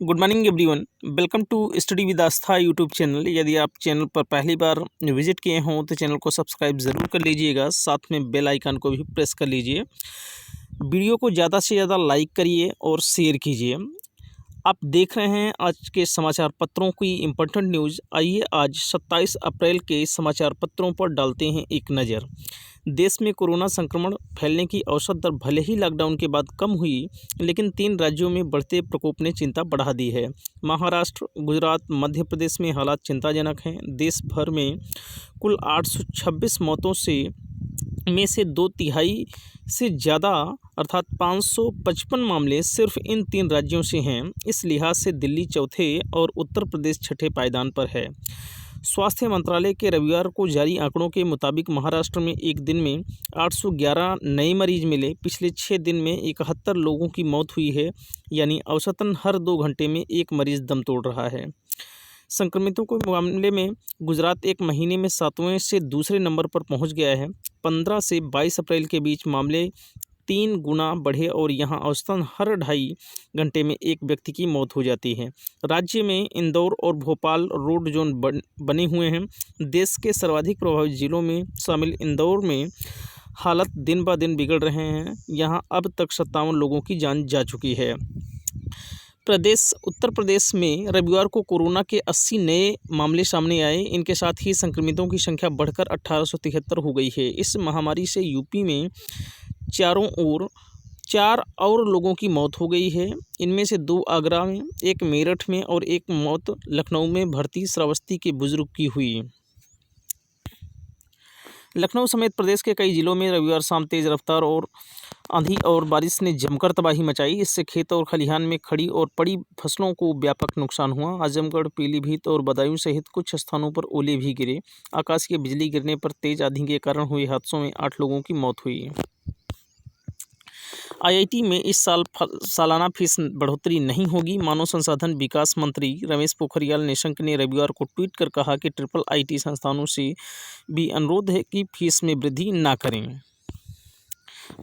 Good morning everyone. Welcome to study with Aastha YouTube channel. यदि आप channel पर पहली बार विजिट किए हों तो चैनल को सब्सक्राइब ज़रूर कर लीजिएगा, साथ में बेल आइकन को भी प्रेस कर लीजिए। वीडियो को ज़्यादा से ज़्यादा लाइक करिए और शेयर कीजिए। आप देख रहे हैं आज के समाचार पत्रों की इम्पोर्टेंट न्यूज़। आइए आज 27 अप्रैल के समाचार पत्रों पर डालते हैं एक नज़र। देश में कोरोना संक्रमण फैलने की औसत दर भले ही लॉकडाउन के बाद कम हुई, लेकिन 3 राज्यों में बढ़ते प्रकोप ने चिंता बढ़ा दी है। महाराष्ट्र, गुजरात, मध्य प्रदेश में हालात चिंताजनक हैं। देश भर में कुल 826 मौतों में से 2/3 से ज़्यादा अर्थात 555 मामले सिर्फ इन 3 राज्यों से हैं। इस लिहाज से दिल्ली चौथे और उत्तर प्रदेश छठे पायदान पर है। स्वास्थ्य मंत्रालय के रविवार को जारी आंकड़ों के मुताबिक महाराष्ट्र में एक दिन में 811 नए मरीज मिले। पिछले 6 दिन में 71 लोगों की मौत हुई है, यानी औसतन हर 2 घंटे में एक मरीज दम तोड़ रहा है। संक्रमितों के मामले में गुजरात एक महीने में 7वें से दूसरे नंबर पर पहुंच गया है। 15 से 22 अप्रैल के बीच मामले 3 गुना बढ़े और यहां औसतन हर 2.5 घंटे में एक व्यक्ति की मौत हो जाती है। राज्य में इंदौर और भोपाल रोड जोन बने हुए हैं। देश के सर्वाधिक प्रभावित जिलों में शामिल इंदौर में हालत दिन ब दिन बिगड़ रहे हैं। यहां अब तक 57 लोगों की जान जा चुकी है। उत्तर प्रदेश में रविवार को कोरोना के 80 नए मामले सामने आए। इनके साथ ही संक्रमितों की संख्या बढ़कर 1873 हो गई है। इस महामारी से यूपी में 4 और लोगों की मौत हो गई है। इनमें से 2 आगरा में, 1 मेरठ में और 1 मौत लखनऊ में भर्ती श्रावस्ती के बुजुर्ग की हुई। लखनऊ समेत प्रदेश के कई जिलों में रविवार शाम तेज रफ्तार और आंधी और बारिश ने जमकर तबाही मचाई। इससे खेत और खलिहान में खड़ी और पड़ी फसलों को व्यापक नुकसान हुआ। आजमगढ़, पीलीभीत और बदायूं सहित कुछ स्थानों पर ओले भी गिरे। आकाशीय बिजली गिरने पर तेज आंधी के कारण हुए हादसों में 8 लोगों की मौत हुई। आईआईटी में इस साल सालाना फीस बढ़ोतरी नहीं होगी। मानव संसाधन विकास मंत्री रमेश पोखरियाल निशंक ने रविवार को ट्वीट कर कहा कि IIIT संस्थानों से भी अनुरोध है कि फीस में वृद्धि न करें।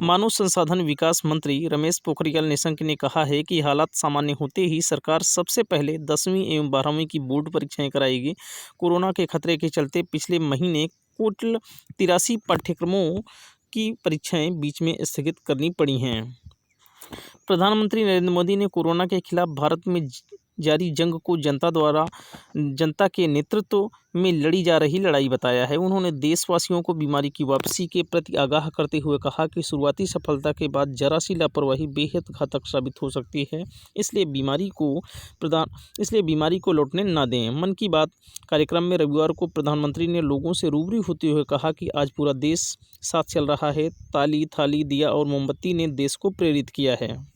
मानव संसाधन विकास मंत्री रमेश पोखरियाल निशंक ने कहा है कि हालात सामान्य होते ही सरकार सबसे पहले 10वीं एवं 12वीं की बोर्ड परीक्षाएं कराएगी। कोरोना के खतरे के चलते पिछले महीने कुल 83 पाठ्यक्रमों की परीक्षाएं बीच में स्थगित करनी पड़ी हैं। प्रधानमंत्री नरेंद्र मोदी ने कोरोना के खिलाफ भारत में जारी जंग को जनता के नेतृत्व में लड़ी जा रही लड़ाई बताया है। उन्होंने देशवासियों को बीमारी की वापसी के प्रति आगाह करते हुए कहा कि शुरुआती सफलता के बाद जरा सी लापरवाही बेहद घातक साबित हो सकती है, इसलिए बीमारी को लौटने न दें। मन की बात कार्यक्रम में रविवार को प्रधानमंत्री ने लोगों से रूबरू होते हुए कहा कि आज पूरा देश साथ चल रहा है। ताली, थाली, दिया और मोमबत्ती ने देश को प्रेरित किया है।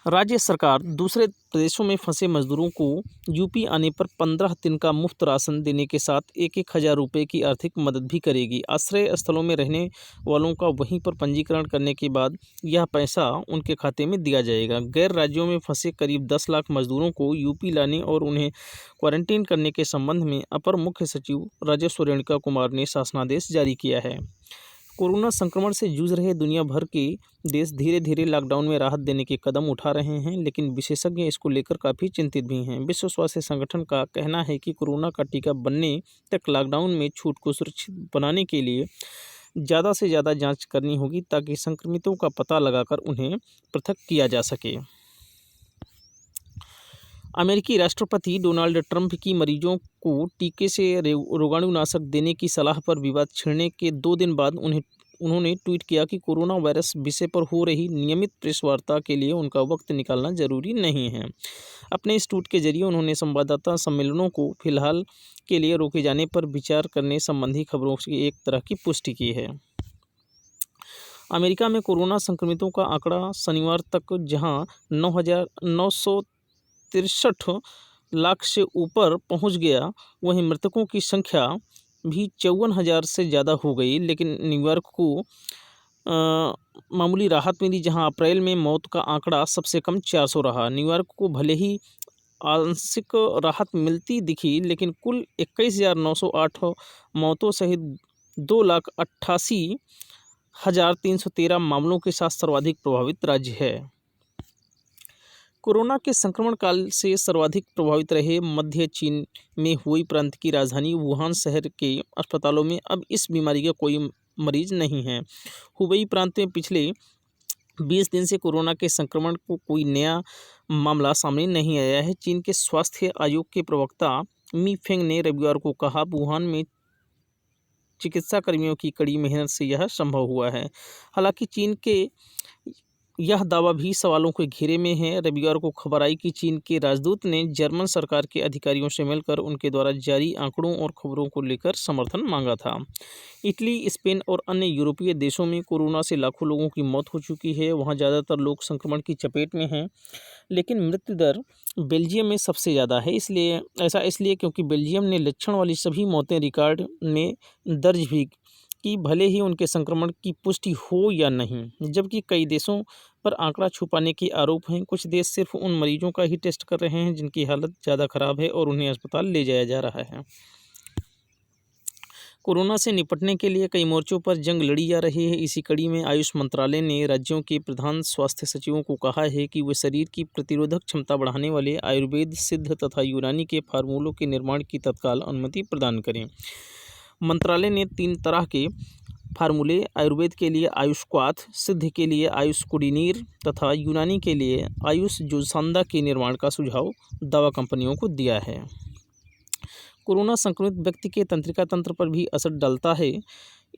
राज्य सरकार दूसरे प्रदेशों में फंसे मजदूरों को यूपी आने पर 15 दिन का मुफ्त राशन देने के साथ 1,000 रुपये की आर्थिक मदद भी करेगी। आश्रय स्थलों में रहने वालों का वहीं पर पंजीकरण करने के बाद यह पैसा उनके खाते में दिया जाएगा। गैर राज्यों में फंसे करीब 10 लाख मजदूरों को यूपी लाने और उन्हें क्वारंटीन करने के संबंध में अपर मुख्य सचिव राजस्व रेणुका कुमार ने शासनादेश जारी किया है। कोरोना संक्रमण से जूझ रहे दुनिया भर के देश धीरे धीरे लॉकडाउन में राहत देने के कदम उठा रहे हैं, लेकिन विशेषज्ञ इसको लेकर काफ़ी चिंतित भी हैं। विश्व स्वास्थ्य संगठन का कहना है कि कोरोना का टीका बनने तक लॉकडाउन में छूट को सुरक्षित बनाने के लिए ज़्यादा से ज़्यादा जांच करनी होगी, ताकि संक्रमितों का पता लगाकर उन्हें पृथक किया जा सके। अमेरिकी राष्ट्रपति डोनाल्ड ट्रंप की मरीजों को टीके से रोगाणुनाशक देने की सलाह पर विवाद छिड़ने के 2 दिन बाद उन्होंने ट्वीट किया कि कोरोना वायरस विषय पर हो रही नियमित प्रेस वार्ता के लिए उनका वक्त निकालना जरूरी नहीं है। अपने इस ट्वीट के जरिए उन्होंने संवाददाता सम्मेलनों को फिलहाल के लिए रोके जाने पर विचार करने संबंधी खबरों की एक तरह की पुष्टि की है। अमेरिका में कोरोना संक्रमितों का आंकड़ा शनिवार तक जहां 9,963 लाख से ऊपर पहुंच गया, वहीं मृतकों की संख्या भी 54,000 से ज़्यादा हो गई। लेकिन न्यूयॉर्क को मामूली राहत मिली, जहां अप्रैल में मौत का आंकड़ा सबसे कम 400 रहा। न्यूयॉर्क को भले ही आंशिक राहत मिलती दिखी, लेकिन कुल 21,908 मौतों सहित 2,88,313 मामलों के साथ सर्वाधिक प्रभावित राज्य है। कोरोना के संक्रमण काल से सर्वाधिक प्रभावित रहे मध्य चीन में हुई प्रांत की राजधानी वुहान शहर के अस्पतालों में अब इस बीमारी का कोई मरीज नहीं है। हुबेई प्रांत में पिछले 20 दिन से कोरोना के संक्रमण को कोई नया मामला सामने नहीं आया है। चीन के स्वास्थ्य आयोग के प्रवक्ता मी फेंग ने रविवार को कहा, वुहान में चिकित्सा कर्मियों की कड़ी मेहनत से यह संभव हुआ है। हालांकि चीन के यह दावा भी सवालों के घेरे में है। रविवार को खबर आई कि चीन के राजदूत ने जर्मन सरकार के अधिकारियों से मिलकर उनके द्वारा जारी आंकड़ों और खबरों को लेकर समर्थन मांगा था। इटली, स्पेन और अन्य यूरोपीय देशों में कोरोना से लाखों लोगों की मौत हो चुकी है। वहां ज़्यादातर लोग संक्रमण की चपेट में हैं, लेकिन मृत्यु दर बेल्जियम में सबसे ज़्यादा है। इसलिए क्योंकि बेल्जियम ने लक्षण वाली सभी मौतें रिकॉर्ड में दर्ज भी कि भले ही उनके संक्रमण की पुष्टि हो या नहीं। जबकि कई देशों पर आंकड़ा छुपाने के आरोप हैं। कुछ देश सिर्फ उन मरीजों का ही टेस्ट कर रहे हैं जिनकी हालत ज़्यादा खराब है और उन्हें अस्पताल ले जाया जा रहा है। कोरोना से निपटने के लिए कई मोर्चों पर जंग लड़ी जा रही है। इसी कड़ी में आयुष मंत्रालय ने राज्यों के प्रधान स्वास्थ्य सचिवों को कहा है कि वे शरीर की प्रतिरोधक क्षमता बढ़ाने वाले आयुर्वेद, सिद्ध तथा यूनानी के फार्मूलों के निर्माण की तत्काल अनुमति प्रदान करें। मंत्रालय ने 3 तरह के फार्मूले, आयुर्वेद के लिए आयुष्क्वाथ, सिद्ध के लिए आयुष कुडिनीर तथा यूनानी के लिए आयुष जोसांदा के निर्माण का सुझाव दवा कंपनियों को दिया है। कोरोना संक्रमित व्यक्ति के तंत्रिका तंत्र पर भी असर डालता है।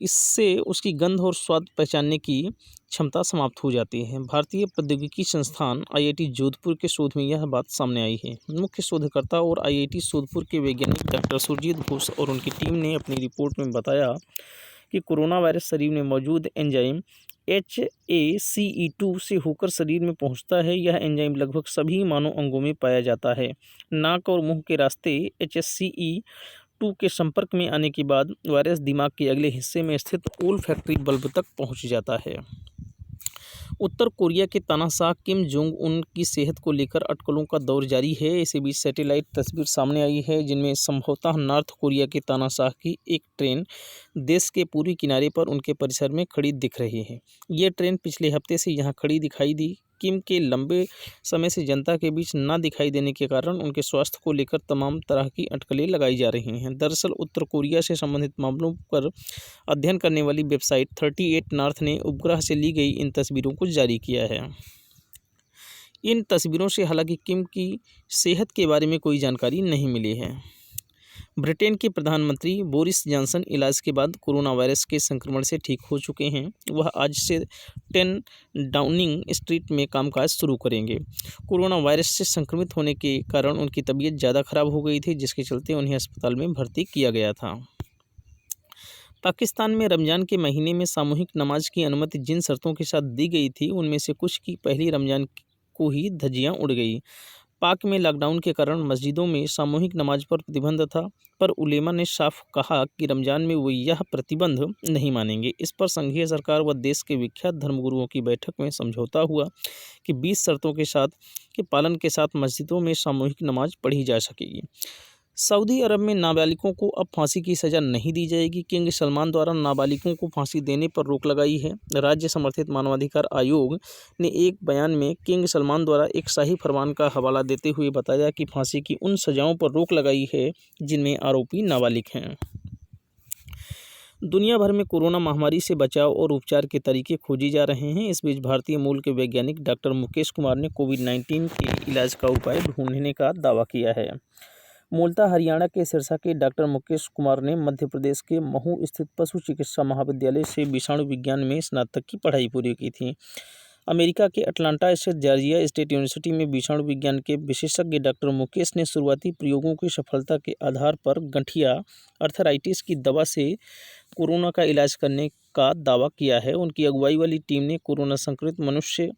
इससे उसकी गंध और स्वाद पहचानने की क्षमता समाप्त हो जाती है। भारतीय प्रौद्योगिकी संस्थान IIT जोधपुर के शोध में यह बात सामने आई है। मुख्य शोधकर्ता और IIT जोधपुर के वैज्ञानिक डॉक्टर सुरजीत घोष और उनकी टीम ने अपनी रिपोर्ट में बताया कि कोरोना वायरस शरीर में मौजूद एंजाइम HACE2 से होकर शरीर में पहुंचता है। यह एंजाइम लगभग सभी मानव अंगों में पाया जाता है। नाक और मुंह के रास्ते HSCE2 के संपर्क में आने के बाद वायरस दिमाग के अगले हिस्से में स्थित ओल्फैक्टरी बल्ब तक पहुंच जाता है। उत्तर कोरिया के तानाशाह किम जोंग उन की सेहत को लेकर अटकलों का दौर जारी है। इसी बीच सैटेलाइट तस्वीर सामने आई है जिनमें संभवतः नॉर्थ कोरिया के तानाशाह की एक ट्रेन देश के पूर्वी किनारे पर उनके परिसर में खड़ी दिख रही है। ये ट्रेन पिछले हफ्ते से यहाँ खड़ी दिखाई दी। किम के लंबे समय से जनता के बीच न दिखाई देने के कारण उनके स्वास्थ्य को लेकर तमाम तरह की अटकलें लगाई जा रही हैं। दरअसल उत्तर कोरिया से संबंधित मामलों पर अध्ययन करने वाली वेबसाइट 38 नॉर्थ ने उपग्रह से ली गई इन तस्वीरों को जारी किया है। इन तस्वीरों से हालांकि किम की सेहत के बारे में कोई जानकारी नहीं मिली है। ब्रिटेन के प्रधानमंत्री बोरिस जॉनसन इलाज के बाद कोरोना वायरस के संक्रमण से ठीक हो चुके हैं। वह आज से 10 डाउनिंग स्ट्रीट में कामकाज शुरू करेंगे। कोरोना वायरस से संक्रमित होने के कारण उनकी तबीयत ज़्यादा खराब हो गई थी, जिसके चलते उन्हें अस्पताल में भर्ती किया गया था। पाकिस्तान में रमज़ान के महीने में सामूहिक नमाज की अनुमति जिन शर्तों के साथ दी गई थी, उनमें से कुछ की पहली रमज़ान को ही धज्जियां उड़ गई। पाक में लॉकडाउन के कारण मस्जिदों में सामूहिक नमाज पर प्रतिबंध था, पर उलेमा ने साफ कहा कि रमज़ान में वो यह प्रतिबंध नहीं मानेंगे। इस पर संघीय सरकार व देश के विख्यात धर्मगुरुओं की बैठक में समझौता हुआ कि 20 शर्तों के पालन के साथ मस्जिदों में सामूहिक नमाज पढ़ी जा सकेगी। सऊदी अरब में नाबालिगों को अब फांसी की सज़ा नहीं दी जाएगी। किंग सलमान द्वारा नाबालिगों को फांसी देने पर रोक लगाई है। राज्य समर्थित मानवाधिकार आयोग ने एक बयान में किंग सलमान द्वारा एक शाही फरमान का हवाला देते हुए बताया कि फांसी की उन सज़ाओं पर रोक लगाई है जिनमें आरोपी नाबालिग हैं। दुनिया भर में कोरोना महामारी से बचाव और उपचार के तरीके खोजे जा रहे हैं। इस बीच भारतीय मूल के वैज्ञानिक डॉक्टर मुकेश कुमार ने कोविड-19 के इलाज का उपाय ढूंढने का दावा किया है। मूलतः हरियाणा के सिरसा के डॉक्टर मुकेश कुमार ने मध्य प्रदेश के महू स्थित पशु चिकित्सा महाविद्यालय से विषाणु विज्ञान में स्नातक की पढ़ाई पूरी की थी। अमेरिका के अटलांटा स्थित जॉर्जिया स्टेट यूनिवर्सिटी में विषाणु विज्ञान के विशेषज्ञ डॉक्टर मुकेश ने शुरुआती प्रयोगों की सफलता के आधार पर गठिया अर्थराइटिस की दवा से कोरोना का इलाज करने का दावा किया है। उनकी अगुवाई वाली टीम ने कोरोना संक्रमित मनुष्य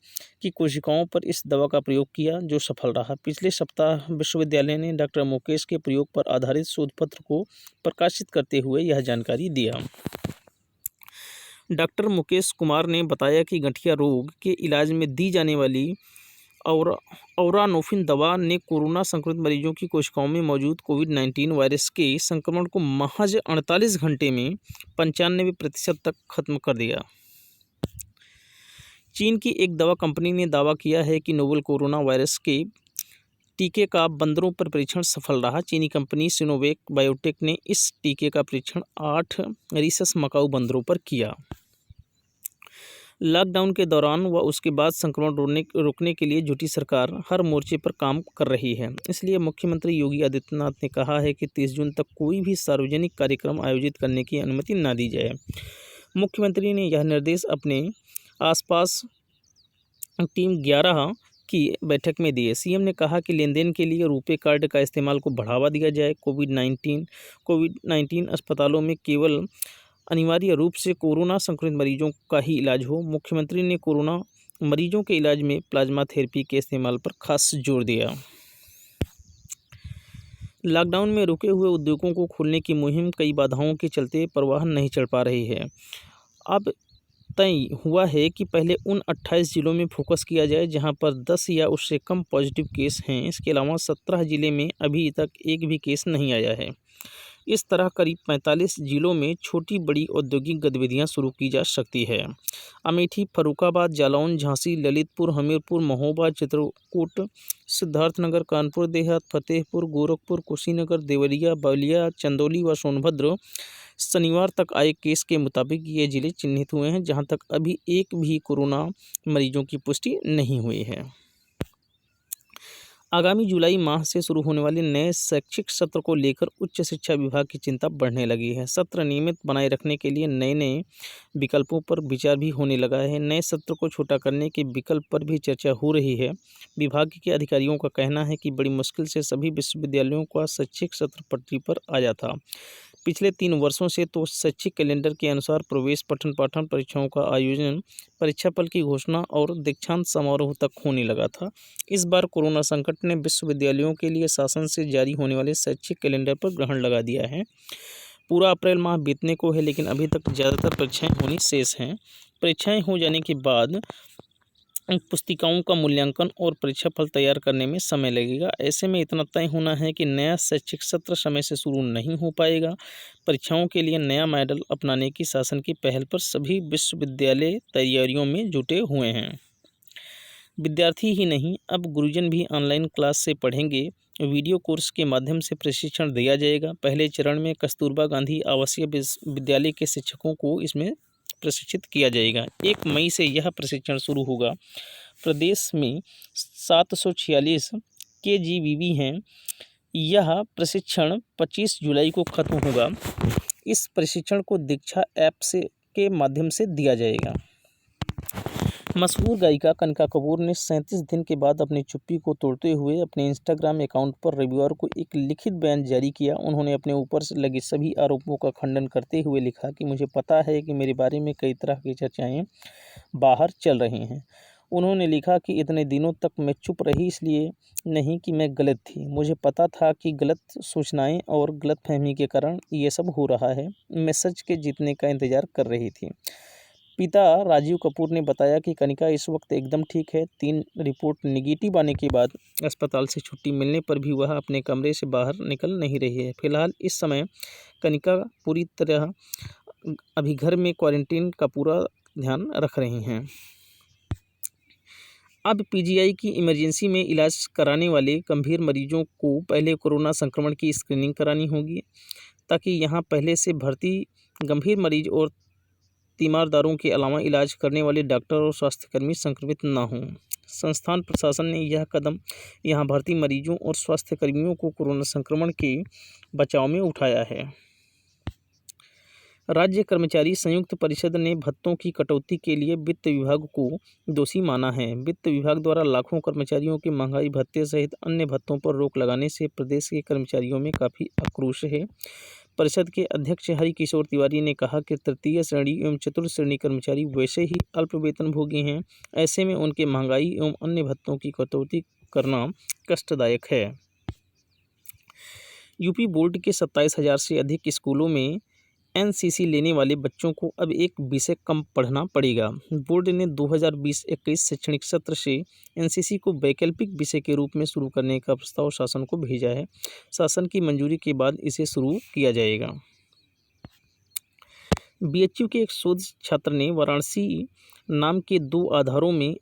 की कोशिकाओं पर इस दवा का प्रयोग किया, जो सफल रहा। पिछले सप्ताह विश्वविद्यालय ने डॉक्टर मुकेश के प्रयोग पर आधारित शोध पत्र को प्रकाशित करते हुए यह जानकारी दिया। डॉक्टर मुकेश कुमार ने बताया कि गठिया रोग के इलाज में दी जाने वाली औरानोफिन दवा ने कोरोना संक्रमित मरीजों की कोशिकाओं में मौजूद कोविड-19 वायरस के संक्रमण को महज 48 घंटे में 95% तक खत्म कर दिया। चीन की एक दवा कंपनी ने दावा किया है कि नोवेल कोरोना वायरस के टीके का बंदरों पर परीक्षण सफल रहा। चीनी कंपनी सिनोवेक बायोटेक ने इस टीके का परीक्षण 8 रीसस मकाऊ बंदरों पर किया। लॉकडाउन के दौरान व उसके बाद संक्रमण रोकने के लिए जुटी सरकार हर मोर्चे पर काम कर रही है। इसलिए मुख्यमंत्री योगी आदित्यनाथ ने कहा है कि 30 जून तक कोई भी सार्वजनिक कार्यक्रम आयोजित करने की अनुमति न दी जाए। मुख्यमंत्री ने यह निर्देश अपने आसपास टीम 11 की बैठक में दिए। सीएम ने कहा कि लेन देन के लिए रुपे कार्ड का इस्तेमाल को बढ़ावा दिया जाए। कोविड-19 अस्पतालों में केवल अनिवार्य रूप से कोरोना संक्रमित मरीजों का ही इलाज हो। मुख्यमंत्री ने कोरोना मरीजों के इलाज में प्लाज्मा थेरेपी के इस्तेमाल पर खास जोर दिया। लॉकडाउन में रुके हुए उद्योगों को खोलने की मुहिम कई बाधाओं के चलते परवाह नहीं चढ़ पा रही है। अब तय हुआ है कि पहले उन 28 जिलों में फोकस किया जाए जहां पर 10 या उससे कम पॉजिटिव केस हैं। इसके अलावा 17 जिले में अभी तक एक भी केस नहीं आया है। इस तरह करीब 45 जिलों में छोटी बड़ी औद्योगिक गतिविधियां शुरू की जा सकती है। अमेठी, फर्रुखाबाद, जालौन, झांसी, ललितपुर, हमीरपुर, महोबा, चित्रकूट, सिद्धार्थनगर, कानपुर देहात, फतेहपुर, गोरखपुर, कुशीनगर, देवरिया, बलिया, चंदौली व सोनभद्र शनिवार तक आए केस के मुताबिक ये जिले चिन्हित हुए हैं जहां तक अभी एक भी कोरोना मरीजों की पुष्टि नहीं हुई है। आगामी जुलाई माह से शुरू होने वाले नए शैक्षिक सत्र को लेकर उच्च शिक्षा विभाग की चिंता बढ़ने लगी है। सत्र नियमित बनाए रखने के लिए नए विकल्पों पर विचार भी होने लगा है। नए सत्र को छोटा करने के विकल्प पर भी चर्चा हो रही है। विभाग के अधिकारियों का कहना है कि बड़ी मुश्किल से सभी विश्वविद्यालयों का शैक्षिक सत्र पटरी पर आया था। पिछले 3 वर्षों से तो शैक्षिक कैलेंडर के अनुसार प्रवेश, पठन पाठन परीक्षाओं का आयोजन, परीक्षाफल की घोषणा और दीक्षांत समारोह तक होने लगा था। इस बार कोरोना संकट ने विश्वविद्यालयों के लिए शासन से जारी होने वाले शैक्षिक कैलेंडर पर ग्रहण लगा दिया है। पूरा अप्रैल माह बीतने को है लेकिन अभी तक ज़्यादातर परीक्षाएं होनी शेष हैं। परीक्षाएं हो जाने के बाद पुस्तिकाओं का मूल्यांकन और परीक्षा फल तैयार करने में समय लगेगा। ऐसे में इतना तय होना है कि नया शैक्षिक सत्र समय से शुरू नहीं हो पाएगा। परीक्षाओं के लिए नया मॉडल अपनाने की शासन की पहल पर सभी विश्वविद्यालय तैयारियों में जुटे हुए हैं। विद्यार्थी ही नहीं, अब गुरुजन भी ऑनलाइन क्लास से पढ़ेंगे। वीडियो कोर्स के माध्यम से प्रशिक्षण दिया जाएगा। पहले चरण में कस्तूरबा गांधी आवासीय विद्यालय के शिक्षकों को इसमें प्रशिक्षित किया जाएगा। 1 मई से यह प्रशिक्षण शुरू होगा। प्रदेश में 746 KGVV हैं। यह प्रशिक्षण 25 जुलाई को खत्म होगा। इस प्रशिक्षण को दीक्षा ऐप के माध्यम से दिया जाएगा। मशहूर गायिका कनिका कपूर ने 37 दिन के बाद अपनी चुप्पी को तोड़ते हुए अपने इंस्टाग्राम अकाउंट पर रविवार को एक लिखित बयान जारी किया। उन्होंने अपने ऊपर से लगे सभी आरोपों का खंडन करते हुए लिखा कि मुझे पता है कि मेरे बारे में कई तरह की चर्चाएं बाहर चल रही हैं। उन्होंने लिखा कि इतने दिनों तक मैं चुप रही इसलिए नहीं कि मैं गलत थी। मुझे पता था कि गलत सूचनाएं और गलतफहमी के कारण ये सब हो रहा है। मैं सच के जीतने का इंतज़ार कर रही थी। पिता राजीव कपूर ने बताया कि कनिका इस वक्त एकदम ठीक है। 3 रिपोर्ट निगेटिव आने के बाद अस्पताल से छुट्टी मिलने पर भी वह अपने कमरे से बाहर निकल नहीं रही है। फिलहाल इस समय कनिका पूरी तरह अभी घर में क्वारंटीन का पूरा ध्यान रख रही हैं। अब पीजीआई की इमरजेंसी में इलाज कराने वाले गंभीर मरीजों को पहले कोरोना संक्रमण की स्क्रीनिंग करानी होगी ताकि यहां पहले से भर्ती गंभीर मरीज और तीमारदारों के अलावा इलाज करने वाले डॉक्टर और स्वास्थ्यकर्मी संक्रमित न हों। संस्थान प्रशासन ने यह कदम यहां भर्ती मरीजों और स्वास्थ्यकर्मियों को कोरोना संक्रमण के बचाव में उठाया है। राज्य कर्मचारी संयुक्त परिषद ने भत्तों की कटौती के लिए वित्त विभाग को दोषी माना है। वित्त विभाग द्वारा लाखों कर्मचारियों के महंगाई भत्ते सहित अन्य भत्तों पर रोक लगाने से प्रदेश के कर्मचारियों में काफ़ी आक्रोश है। परिषद के अध्यक्ष हरिकिशोर तिवारी ने कहा कि तृतीय श्रेणी एवं चतुर्थ श्रेणी कर्मचारी वैसे ही अल्प वेतनभोगी हैं। ऐसे में उनके महंगाई एवं अन्य भत्तों की कटौती करना कष्टदायक है। यूपी बोर्ड के 27,000 से अधिक स्कूलों में एनसीसी लेने वाले बच्चों को अब एक विषय कम पढ़ना पड़ेगा। बोर्ड ने 2020-21 शैक्षणिक सत्र से एनसीसी को वैकल्पिक विषय के रूप में शुरू करने का प्रस्ताव शासन को भेजा है। शासन की मंजूरी के बाद इसे शुरू किया जाएगा। बीएचयू के एक शोध छात्र ने वाराणसी नाम के 2 आधारों में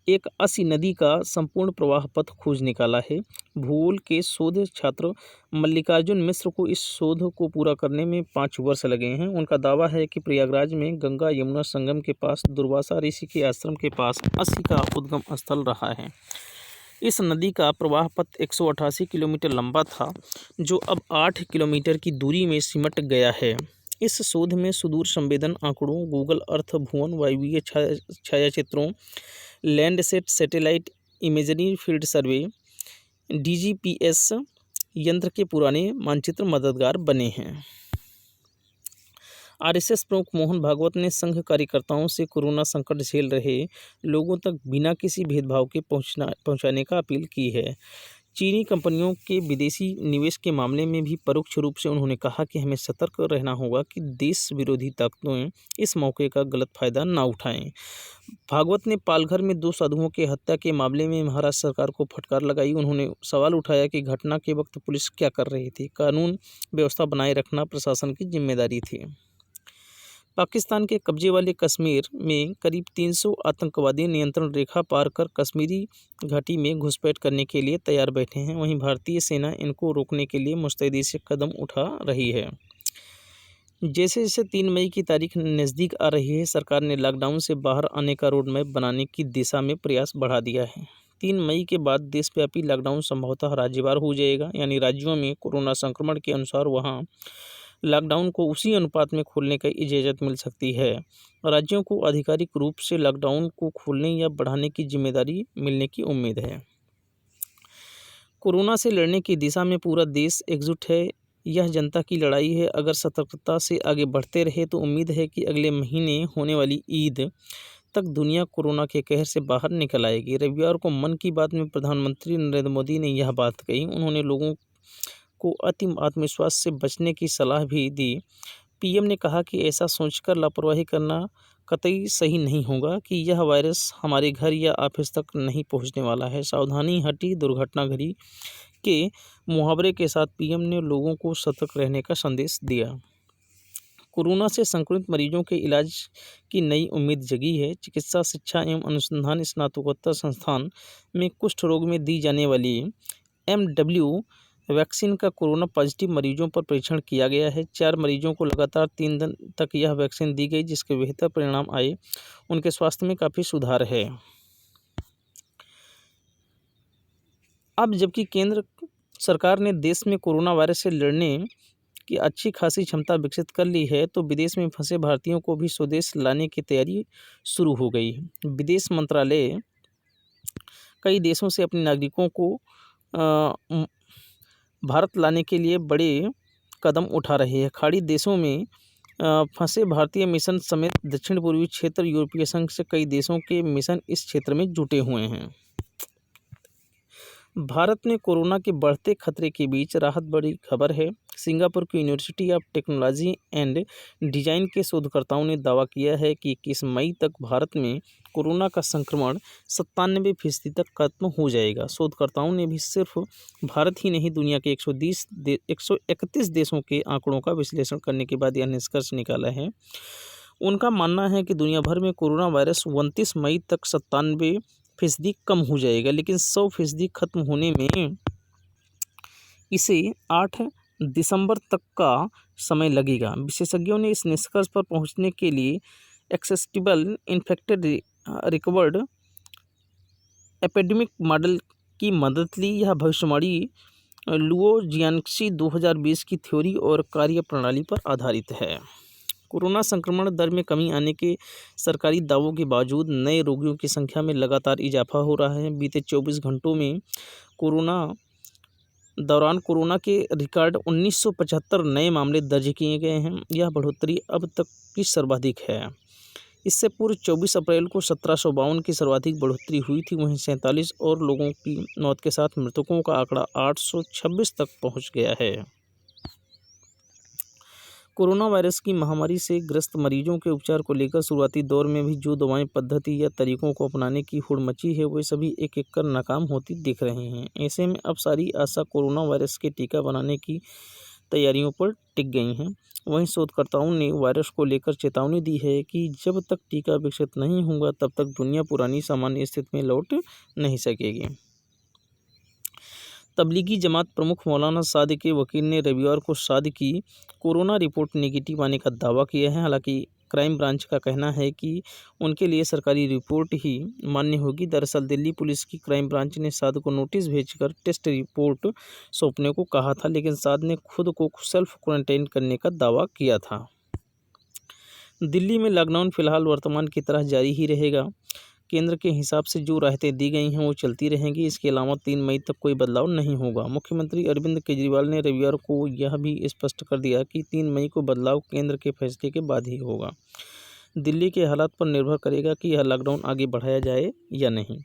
एक 80 नदी का संपूर्ण प्रवाह पथ खोज निकाला है। भूगोल के शोध छात्र मल्लिकार्जुन मिश्र को इस शोध को पूरा करने में 5 वर्ष लगे हैं। उनका दावा है कि प्रयागराज में गंगा यमुना संगम के पास दुर्वासा ऋषि के आश्रम के पास 80 का उद्गम स्थल रहा है। इस नदी का प्रवाह पथ 188 किलोमीटर लंबा था, जो अब 8 किलोमीटर की दूरी में सिमट गया है। इस शोध में सुदूर संवेदन आंकड़ों, गूगल अर्थ, भुवन वायवीय छायाचित्रों, Landsat satellite imagery, field survey, DGPS यंत्र के पुराने मानचित्र मददगार बने हैं। आरएसएस प्रमुख मोहन भागवत ने संघ कार्यकर्ताओं से कोरोना संकट झेल रहे लोगों तक बिना किसी भेदभाव के पहुंचाने का अपील की है। चीनी कंपनियों के विदेशी निवेश के मामले में भी परोक्ष रूप से उन्होंने कहा कि हमें सतर्क रहना होगा कि देश विरोधी ताकतें इस मौके का गलत फायदा न उठाएं। भागवत ने पालघर में 2 साधुओं की हत्या के मामले में महाराष्ट्र सरकार को फटकार लगाई। उन्होंने सवाल उठाया कि घटना के वक्त पुलिस क्या कर रही थी। कानून व्यवस्था बनाए रखना प्रशासन की जिम्मेदारी थी। पाकिस्तान के कब्जे वाले कश्मीर में करीब 300 आतंकवादी नियंत्रण रेखा पार कर कश्मीरी घाटी में घुसपैठ करने के लिए तैयार बैठे हैं। वहीं भारतीय सेना इनको रोकने के लिए मुस्तैदी से कदम उठा रही है। जैसे जैसे 3 मई की तारीख नज़दीक आ रही है, सरकार ने लॉकडाउन से बाहर आने का रोड मैप बनाने की दिशा में प्रयास बढ़ा दिया है। 3 मई के बाद देशव्यापी लॉकडाउन संभवतः राज्यवार हो जाएगा, यानी राज्यों में कोरोना संक्रमण के अनुसार वहां लॉकडाउन को उसी अनुपात में खोलने की इजाज़त मिल सकती है। राज्यों को आधिकारिक रूप से लॉकडाउन को खोलने या बढ़ाने की जिम्मेदारी मिलने की उम्मीद है। कोरोना से लड़ने की दिशा में पूरा देश एकजुट है। यह जनता की लड़ाई है। अगर सतर्कता से आगे बढ़ते रहे तो उम्मीद है कि अगले महीने होने वाली ईद तक दुनिया कोरोना के कहर से बाहर निकल आएगी। रविवार को मन की बात में प्रधानमंत्री नरेंद्र मोदी ने यह बात कही। उन्होंने लोगों को आत्मविश्वास से बचने की सलाह भी दी। पीएम ने कहा कि ऐसा सोचकर लापरवाही करना कतई सही नहीं होगा कि यह वायरस हमारे घर या ऑफिस तक नहीं पहुंचने वाला है। सावधानी हटी दुर्घटना घटी के मुहावरे के साथ पीएम ने लोगों को सतर्क रहने का संदेश दिया। कोरोना से संक्रमित मरीजों के इलाज की नई उम्मीद जगी है। चिकित्सा शिक्षा एवं अनुसंधान स्नातकोत्तर संस्थान में कुष्ठ रोग में दी जाने वाली MW वैक्सीन का कोरोना पॉजिटिव मरीजों पर परीक्षण किया गया है। 4 मरीजों को लगातार 3 दिन तक यह वैक्सीन दी गई, जिसके बेहतर परिणाम आए। उनके स्वास्थ्य में काफ़ी सुधार है। अब जबकि केंद्र सरकार ने देश में कोरोना वायरस से लड़ने की अच्छी खासी क्षमता विकसित कर ली है, तो विदेश में फंसे भारतीयों को भी स्वदेश लाने की तैयारी शुरू हो गई। विदेश मंत्रालय कई देशों से अपने नागरिकों को भारत लाने के लिए बड़े कदम उठा रही है। खाड़ी देशों में फंसे भारतीय मिशन समेत दक्षिण पूर्वी क्षेत्र, यूरोपीय संघ से कई देशों के मिशन इस क्षेत्र में जुटे हुए हैं। भारत में कोरोना के बढ़ते खतरे के बीच राहत बड़ी खबर है। सिंगापुर की university of technology and design के शोधकर्ताओं ने दावा किया है कि 21 मई तक भारत में कोरोना का संक्रमण 97% तक खत्म हो जाएगा। शोधकर्ताओं ने भी सिर्फ भारत ही नहीं, दुनिया के 131 देशों के आंकड़ों का विश्लेषण करने के बाद यह निष्कर्ष निकाला है। उनका मानना है कि दुनिया भर में कोरोना वायरस 29 मई तक 97% कम हो जाएगा, लेकिन 100% खत्म होने में इसे 8 दिसंबर तक का समय लगेगा। विशेषज्ञों ने इस निष्कर्ष पर पहुंचने के लिए acceptable infected recovered epidemic model की मदद ली। यह भविष्यवाणी लुओ जियांग्शी 2020 की थ्योरी और कार्यप्रणाली पर आधारित है। कोरोना संक्रमण दर में कमी आने के सरकारी दावों के बावजूद नए रोगियों की संख्या में लगातार इजाफा हो रहा है। बीते 24 घंटों में कोरोना के रिकॉर्ड 1975 नए मामले दर्ज किए गए हैं। यह बढ़ोतरी अब तक की सर्वाधिक है। इससे पूर्व 24 अप्रैल को 1752 की सर्वाधिक बढ़ोतरी हुई थी। वहीं 47 और लोगों की मौत के साथ मृतकों का आंकड़ा 826 तक पहुंच गया है। कोरोना वायरस की महामारी से ग्रस्त मरीजों के उपचार को लेकर शुरुआती दौर में भी जो दवाएं, पद्धति या तरीकों को अपनाने की होड़ मची है, वे सभी एक एक कर नाकाम होती दिख रहे हैं। ऐसे में अब सारी आशा कोरोना वायरस के टीका बनाने की तैयारियों पर टिक गई हैं। वहीं शोधकर्ताओं ने वायरस को लेकर चेतावनी दी है कि जब तक टीका विकसित नहीं होगा तब तक दुनिया पुरानी सामान्य स्थिति में लौट नहीं सकेगी। तबलीगी जमात प्रमुख मौलाना साद के वकील ने रविवार को साद की कोरोना रिपोर्ट नेगेटिव आने का दावा किया है। हालांकि क्राइम ब्रांच का कहना है कि उनके लिए सरकारी रिपोर्ट ही मान्य होगी। दरअसल दिल्ली पुलिस की क्राइम ब्रांच ने साद को नोटिस भेजकर टेस्ट रिपोर्ट सौंपने को कहा था, लेकिन साद ने खुद को सेल्फ क्वारंटाइन करने का दावा किया था। दिल्ली में लॉकडाउन फिलहाल वर्तमान की तरह जारी ही रहेगा। केंद्र के हिसाब से जो राहतें दी गई हैं वो चलती रहेंगी। इसके अलावा 3 मई तक कोई बदलाव नहीं होगा। मुख्यमंत्री अरविंद केजरीवाल ने रविवार को यह भी स्पष्ट कर दिया कि 3 मई को बदलाव केंद्र के फैसले के बाद ही होगा। दिल्ली के हालात पर निर्भर करेगा कि यह लॉकडाउन आगे बढ़ाया जाए या नहीं।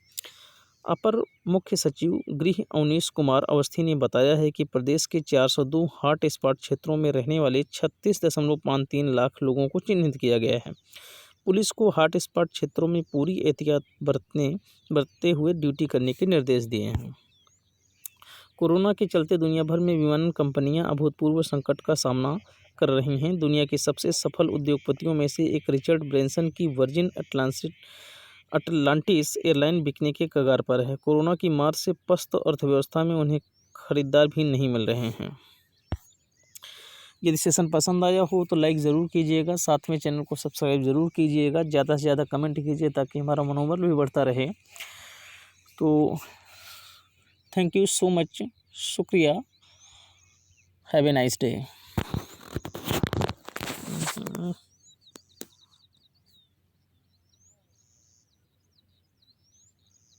अपर मुख्य सचिव गृह अवनीश कुमार अवस्थी ने बताया है कि प्रदेश के 402 हॉट स्पॉट क्षेत्रों में रहने वाले 36.53 लाख लोगों को चिन्हित किया गया है। पुलिस को हॉट स्पॉट क्षेत्रों में पूरी एहतियात बरतते हुए ड्यूटी करने के निर्देश दिए हैं। कोरोना के चलते दुनिया भर में विमानन कंपनियां अभूतपूर्व संकट का सामना कर रही हैं। दुनिया के सबसे सफल उद्योगपतियों में से एक रिचर्ड ब्रेंसन की वर्जिन अटलांटिस एयरलाइन बिकने के कगार पर है। कोरोना की मार से पस्त अर्थव्यवस्था में उन्हें खरीदार भी नहीं मिल रहे हैं। यदि सेशन पसंद आया हो तो लाइक ज़रूर कीजिएगा, साथ में चैनल को सब्सक्राइब ज़रूर कीजिएगा, ज़्यादा से ज़्यादा कमेंट कीजिए ताकि हमारा मनोबल भी बढ़ता रहे। तो थैंक यू सो मच, शुक्रिया, हैव ए नाइस डे।